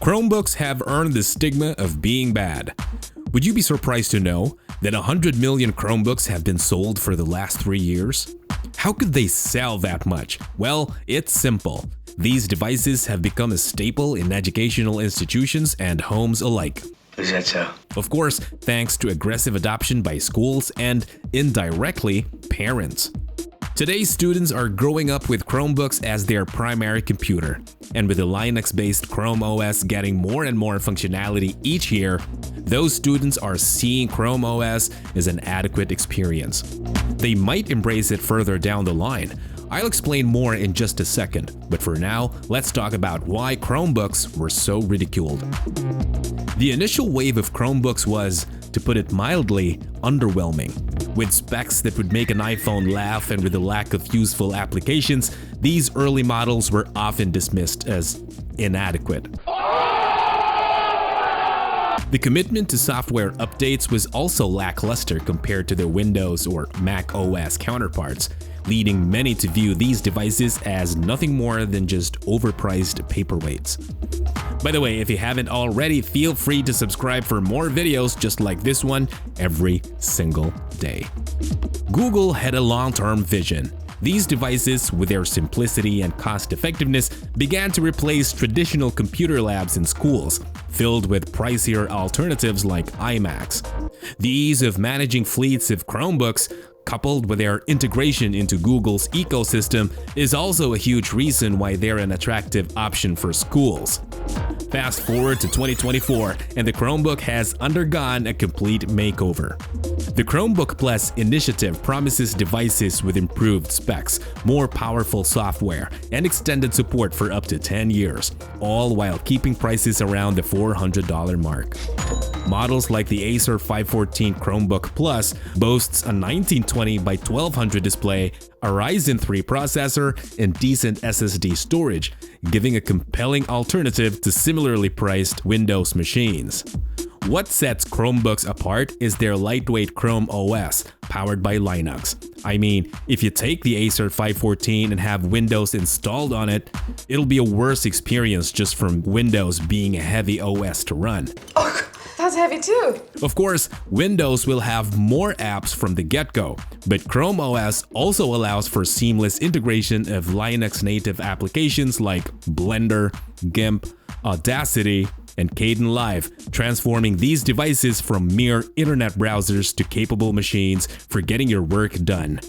Chromebooks have earned the stigma of being bad. Would you be surprised to know that 100 million Chromebooks have been sold for the last 3 years? How could they sell that much? Well, it's simple. These devices have become a staple in educational institutions and homes alike. Is that so? Of course, thanks to aggressive adoption by schools and, indirectly, parents. Today's students are growing up with Chromebooks as their primary computer, and with the Linux-based Chrome OS getting more and more functionality each year, those students are seeing Chrome OS as an adequate experience. They might embrace it further down the line. I'll explain more in just a second, but for now, let's talk about why Chromebooks were so ridiculed. The initial wave of Chromebooks was, to put it mildly, underwhelming. With specs that would make an iPhone laugh and with a lack of useful applications, these early models were often dismissed as inadequate. The commitment to software updates was also lackluster compared to their Windows or Mac OS counterparts, leading many to view these devices as nothing more than just overpriced paperweights. By the way, if you haven't already, feel free to subscribe for more videos just like this one every single day. Google had a long-term vision. These devices, with their simplicity and cost-effectiveness, began to replace traditional computer labs in schools, filled with pricier alternatives like iMacs. The ease of managing fleets of Chromebooks, coupled with their integration into Google's ecosystem, is also a huge reason why they're an attractive option for schools. Fast forward to 2024, and the Chromebook has undergone a complete makeover. The Chromebook Plus initiative promises devices with improved specs, more powerful software, and extended support for up to 10 years, all while keeping prices around the $400 mark. Models like the Acer 514 Chromebook Plus boasts a 1920 by 1200 display, a Ryzen 3 processor, and decent SSD storage, giving a compelling alternative to similarly priced Windows machines. What sets Chromebooks apart is their lightweight Chrome OS, powered by Linux. I mean, if you take the Acer 514 and have Windows installed on it, it'll be a worse experience just from Windows being a heavy OS to run. That's heavy too. Of course, Windows will have more apps from the get-go, but Chrome OS also allows for seamless integration of Linux native applications like Blender, GIMP, Audacity, and Kdenlive, transforming these devices from mere internet browsers to capable machines for getting your work done.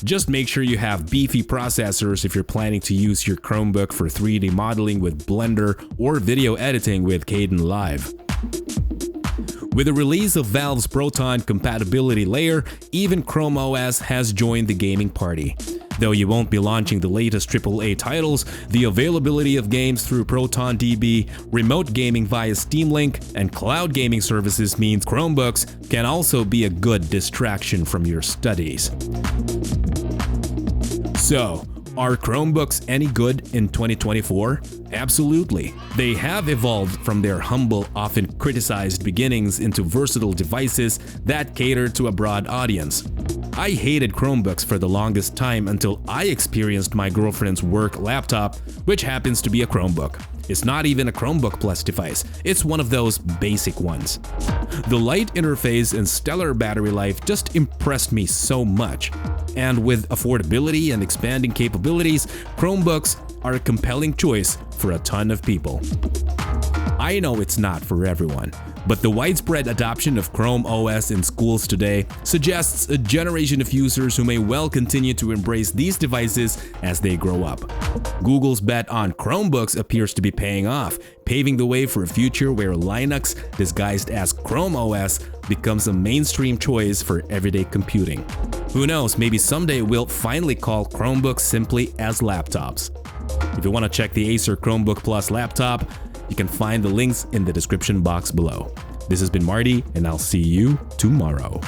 Just make sure you have beefy processors if you're planning to use your Chromebook for 3D modeling with Blender or video editing with Kdenlive. With the release of Valve's Proton compatibility layer, even Chrome OS has joined the gaming party. Though you won't be launching the latest AAA titles, the availability of games through ProtonDB, remote gaming via Steam Link, and cloud gaming services means Chromebooks can also be a good distraction from your studies. So, are Chromebooks any good in 2024? Absolutely. They have evolved from their humble, often criticized beginnings into versatile devices that cater to a broad audience. I hated Chromebooks for the longest time until I experienced my girlfriend's work laptop, which happens to be a Chromebook. It's not even a Chromebook Plus device, it's one of those basic ones. The light interface and stellar battery life just impressed me so much. And with affordability and expanding capabilities, Chromebooks are a compelling choice for a ton of people. I know it's not for everyone, but the widespread adoption of Chrome OS in schools today suggests a generation of users who may well continue to embrace these devices as they grow up. Google's bet on Chromebooks appears to be paying off, paving the way for a future where Linux, disguised as Chrome OS, becomes a mainstream choice for everyday computing. Who knows, maybe someday we'll finally call Chromebooks simply as laptops. If you want to check the Acer Chromebook Plus laptop, you can find the links in the description box below. This has been Marty, and I'll see you tomorrow.